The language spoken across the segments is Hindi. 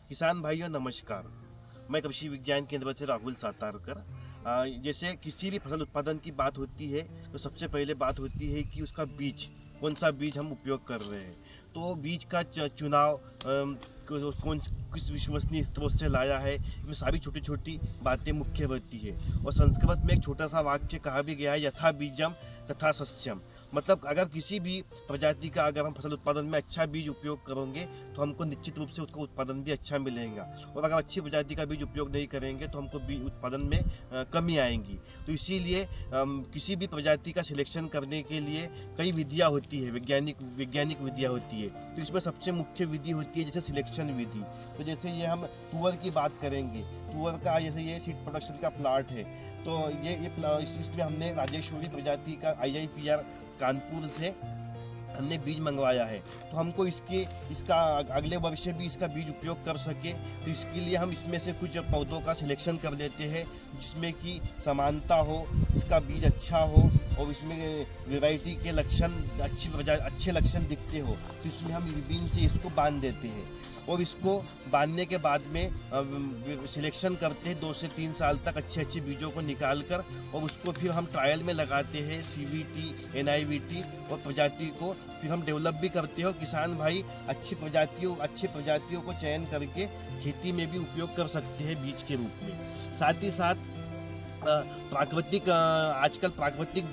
किसान भाइयों नमस्कार। मैं कृषि विज्ञान केंद्र से राहुल सातारकर। जैसे किसी भी फसल उत्पादन की बात होती है तो सबसे पहले बात होती है कि उसका बीज, कौन सा बीज हम उपयोग कर रहे हैं। तो बीज का चुनाव कौन किस विश्वसनीय स्रोत से लाया है, इसमें सारी छोटी छोटी बातें मुख्य होती है। और संस्कृत में एक छोटा सा वाक्य कहा भी गया है, यथा बीजम तथा सस्यम। मतलब अगर किसी भी प्रजाति का अगर हम फसल उत्पादन में अच्छा बीज उपयोग करेंगे तो हमको निश्चित रूप से उसका उत्पादन भी अच्छा मिलेगा। और अगर अच्छी प्रजाति का बीज उपयोग नहीं करेंगे तो हमको बीज उत्पादन में कमी आएंगी। तो इसीलिए किसी भी प्रजाति का सिलेक्शन करने के लिए कई विधियाँ होती है, वैज्ञानिक विधियाँ होती है। तो इसमें सबसे मुख्य विधि होती है जैसे सिलेक्शन विधि। तो जैसे ये हम तुअर की बात करेंगे, तुअर का जैसे ये सीड प्रोडक्शन का प्लाट है। तो इसमें हमने राजेश्वरी प्रजाति का IIPR कानपुर से हमने बीज मंगवाया है। तो हमको इसका अगले भविष्य भी इसका बीज उपयोग कर सके, तो इसके लिए हम इसमें से कुछ पौधों का सिलेक्शन कर लेते हैं जिसमें कि समानता हो, इसका बीज अच्छा हो और इसमें वैरायटी के लक्षण अच्छे लक्षण दिखते हो। तो इसमें हम रिबीन से इसको बांध देते हैं और इसको बांधने के बाद में सिलेक्शन करते हैं 2 से 3 साल तक अच्छे बीजों को निकाल कर, और उसको फिर हम ट्रायल में लगाते हैं CVT, NIVT और प्रजाति को फिर हम डेवलप भी करते हो। किसान भाई अच्छी प्रजातियों को चयन करके खेती में भी उपयोग कर सकते हैं बीज के रूप में। साथ ही साथ आजकल प्राकृतिक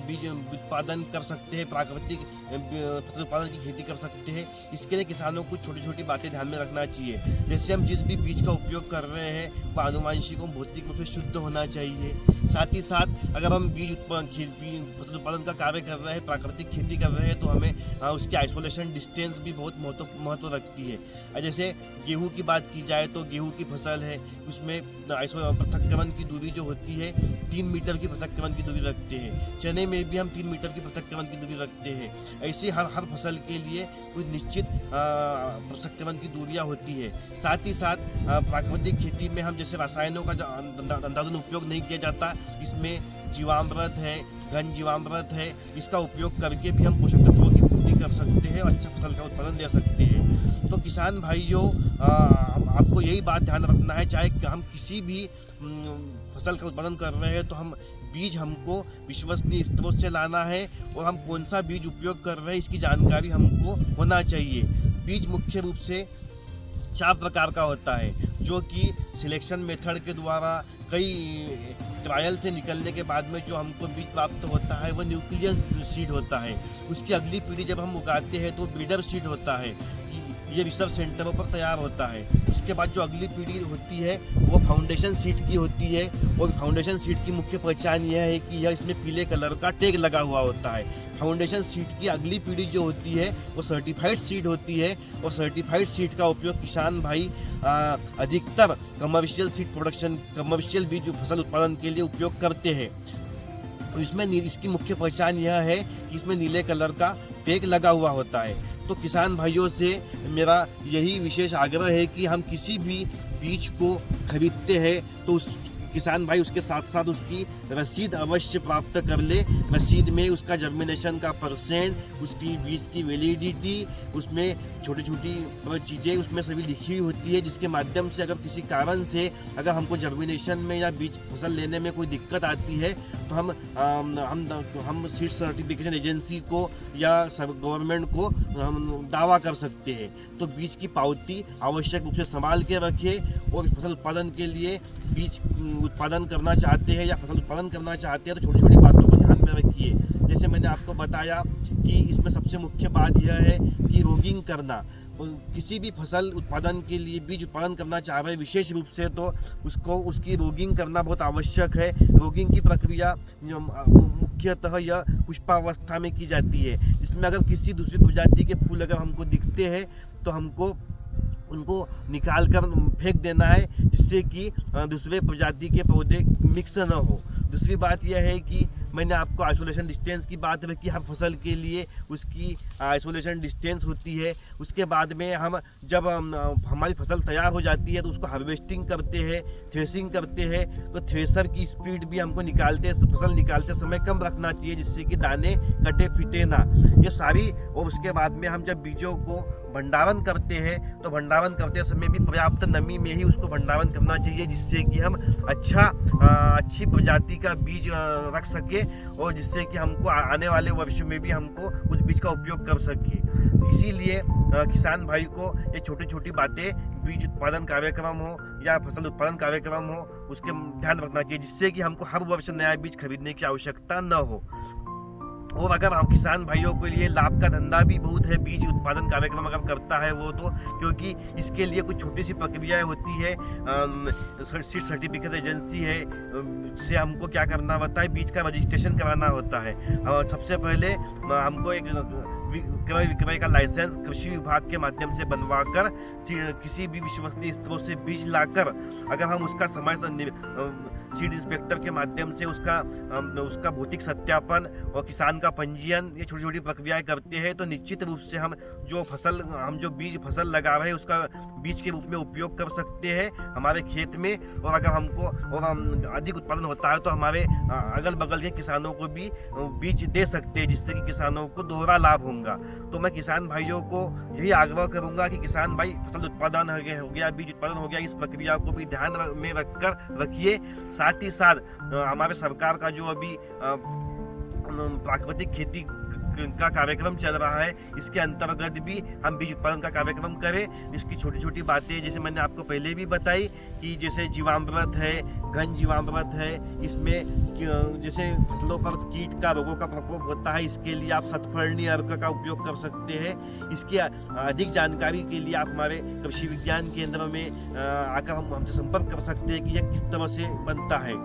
बीज उत्पादन कर सकते हैं, प्राकृतिक फसल उत्पादन की खेती कर सकते हैं। इसके लिए किसानों को छोटी छोटी बातें ध्यान में रखना चाहिए। जैसे हम जिस भी बीज का उपयोग कर रहे हैं वह आनुवांशिक और भौतिक रूप से शुद्ध होना चाहिए। साथ ही साथ अगर हम फसल उत्पादन का कार्य कर रहे हैं, प्राकृतिक खेती कर रहे हैं, तो हमें उसकी आइसोलेशन डिस्टेंस भी बहुत महत्व रखती है। जैसे गेहूँ की बात की जाए तो गेहूँ की फसल है, उसमें पृथक्करण की दूरी जो होती है 3 मीटर की पृथक्करण की दूरी रखते हैं। चने में भी हम 3 मीटर की पृथक्करण की दूरी रखते हैं। ऐसे हर फसल के लिए कुछ निश्चित पृथक्करण की दूरियां होती है। साथ ही साथ प्राकृतिक खेती में हम जैसे रसायनों का अंधाधुंध उपयोग नहीं किया जाता, इसमें जीवामृत है, घन जीवामृत है, इसका उपयोग करके भी हम पोषक तत्वों की पूर्ति कर सकते हैं और अच्छा फसल का उत्पादन दे सकते हैं। तो किसान भाइयों, आपको यही बात ध्यान रखना है, चाहे हम किसी भी फसल का उत्पादन कर रहे हैं तो हम बीज हमको विश्वसनीय स्रोत से लाना है और हम कौन सा बीज उपयोग कर रहे हैं इसकी जानकारी हमको होना चाहिए। बीज मुख्य रूप से 4 प्रकार का होता है, जो कि सिलेक्शन मेथड के द्वारा कई ट्रायल से निकलने के बाद में जो हमको बीज प्राप्त होता है वो न्यूक्लियर सीड होता है। उसकी अगली पीढ़ी जब हम उगाते हैं तो ब्रीडर सीड होता है, ये रिसर्च सेंटरों पर तैयार होता है। उसके बाद जो अगली पीढ़ी होती है वो फाउंडेशन सीड की होती है, और फाउंडेशन सीड की मुख्य पहचान यह है कि यह इसमें पीले कलर का टैग लगा हुआ होता है। फाउंडेशन सीड की अगली पीढ़ी जो होती है वो सर्टिफाइड सीड होती है, और सर्टिफाइड सीड का उपयोग किसान भाई अधिकतर कमर्शियल बीज फसल उत्पादन के लिए उपयोग करते हैं। तो इसमें इसकी मुख्य पहचान यह है कि इसमें नीले कलर का टैग लगा हुआ होता है। तो किसान भाइयों से मेरा यही विशेष आग्रह है कि हम किसी भी बीज को खरीदते हैं तो उस किसान भाई उसके साथ साथ उसकी रसीद अवश्य प्राप्त कर ले। रसीद में उसका जर्मिनेशन का %, उसकी बीज की वैलिडिटी, उसमें छोटी छोटी चीज़ें उसमें सभी लिखी हुई होती है, जिसके माध्यम से अगर किसी कारण से अगर हमको जर्मिनेशन में या बीज फसल लेने में कोई दिक्कत आती है तो हम सीड सर्टिफिकेशन एजेंसी को या गवर्नमेंट को हम दावा कर सकते हैं। तो बीज की पावती आवश्यक रूप से संभाल के रखें, और फसल उत्पादन के लिए बीज उत्पादन करना चाहते हैं या फसल उत्पादन करना चाहते हैं तो छोटी छोटी बातों को ध्यान में रखिए। जैसे मैंने आपको बताया कि इसमें सबसे मुख्य बात यह है कि रोगिंग करना। किसी भी फसल उत्पादन के लिए बीज उत्पादन करना चाह रहे हैं विशेष रूप से तो उसकी रोगिंग करना बहुत आवश्यक है। रोगिंग की प्रक्रिया मुख्यतः यह पुष्पावस्था में की जाती है, जिसमें अगर किसी दूसरी प्रजाति के फूल अगर हमको दिखते हैं तो हमको उनको निकाल कर फेंक देना है, जिससे कि दूसरे प्रजाति के पौधे मिक्स न हो। दूसरी बात यह है कि मैंने आपको आइसोलेशन डिस्टेंस की बात की, हर फसल के लिए उसकी आइसोलेशन डिस्टेंस होती है। उसके बाद में हम जब हमारी फसल तैयार हो जाती है तो उसको हार्वेस्टिंग करते हैं, थ्रेसिंग करते हैं, तो थ्रेसर की स्पीड भी हमको फसल निकालते समय कम रखना चाहिए, जिससे कि दाने कटे फिटे ना, ये सारी। और उसके बाद में हम जब बीजों को भंडारण करते हैं तो भंडारण करते समय भी पर्याप्त नमी में ही उसको भंडारण करना चाहिए, जिससे कि हम अच्छी प्रजाति का बीज रख सके और जिससे कि हमको आने वाले वर्षों में भी हमको उस बीज का उपयोग कर सके। इसीलिए किसान भाई को ये छोटी छोटी बातें, बीज उत्पादन कार्यक्रम हो या फसल उत्पादन कार्यक्रम हो, उसके ध्यान रखना चाहिए, जिससे कि हमको हर वर्ष नया बीज खरीदने की आवश्यकता न हो। और अगर हम किसान भाइयों के लिए लाभ का धंधा भी बहुत है बीज उत्पादन कार्यक्रम अगर करता है वो, तो क्योंकि इसके लिए कुछ छोटी सी प्रक्रियाएं होती है। सीड सर्टिफिकेट एजेंसी है, से हमको क्या करना होता है, बीज का रजिस्ट्रेशन कराना होता है। सबसे पहले हमको एक क्रय विक्रय का लाइसेंस कृषि विभाग के माध्यम से बनवाकर किसी भी विश्वसनीय स्रोत से बीज लाकर अगर हम उसका समय से सीड इंस्पेक्टर के माध्यम से उसका भौतिक सत्यापन और किसान का पंजीयन, ये छोटी छोटी प्रक्रियाएं करते हैं, तो निश्चित रूप से हम जो बीज फसल लगा रहे हैं उसका बीज के रूप में उपयोग कर सकते हैं हमारे खेत में। और अगर हम अधिक उत्पादन होता है तो हमारे अगल बगल के किसानों को भी बीज दे सकते हैं, जिससे कि किसानों को दोहरा लाभ होगा। तो मैं किसान भाइयों को यही आग्रह करूंगा कि किसान भाई फसल उत्पादन हो गया, बीज उत्पादन हो गया, इस प्रक्रिया को भी ध्यान में रखिए। साथ ही साथ हमारे सरकार का जो अभी प्राकृतिक खेती का कार्यक्रम चल रहा है, इसके अंतर्गत भी हम बीज उत्पादन का कार्यक्रम करें। इसकी छोटी छोटी बातें जैसे मैंने आपको पहले भी बताई कि जैसे जीवामृत है, घन जीवामृत है, इसमें जैसे फसलों पर कीट का रोगों का प्रकोप होता है, इसके लिए आप शतपर्णी अर्क का उपयोग कर सकते हैं। इसकी अधिक जानकारी के लिए आप हमारे कृषि विज्ञान केंद्र में आकर हमसे संपर्क कर सकते हैं कि यह किस तरह से बनता है।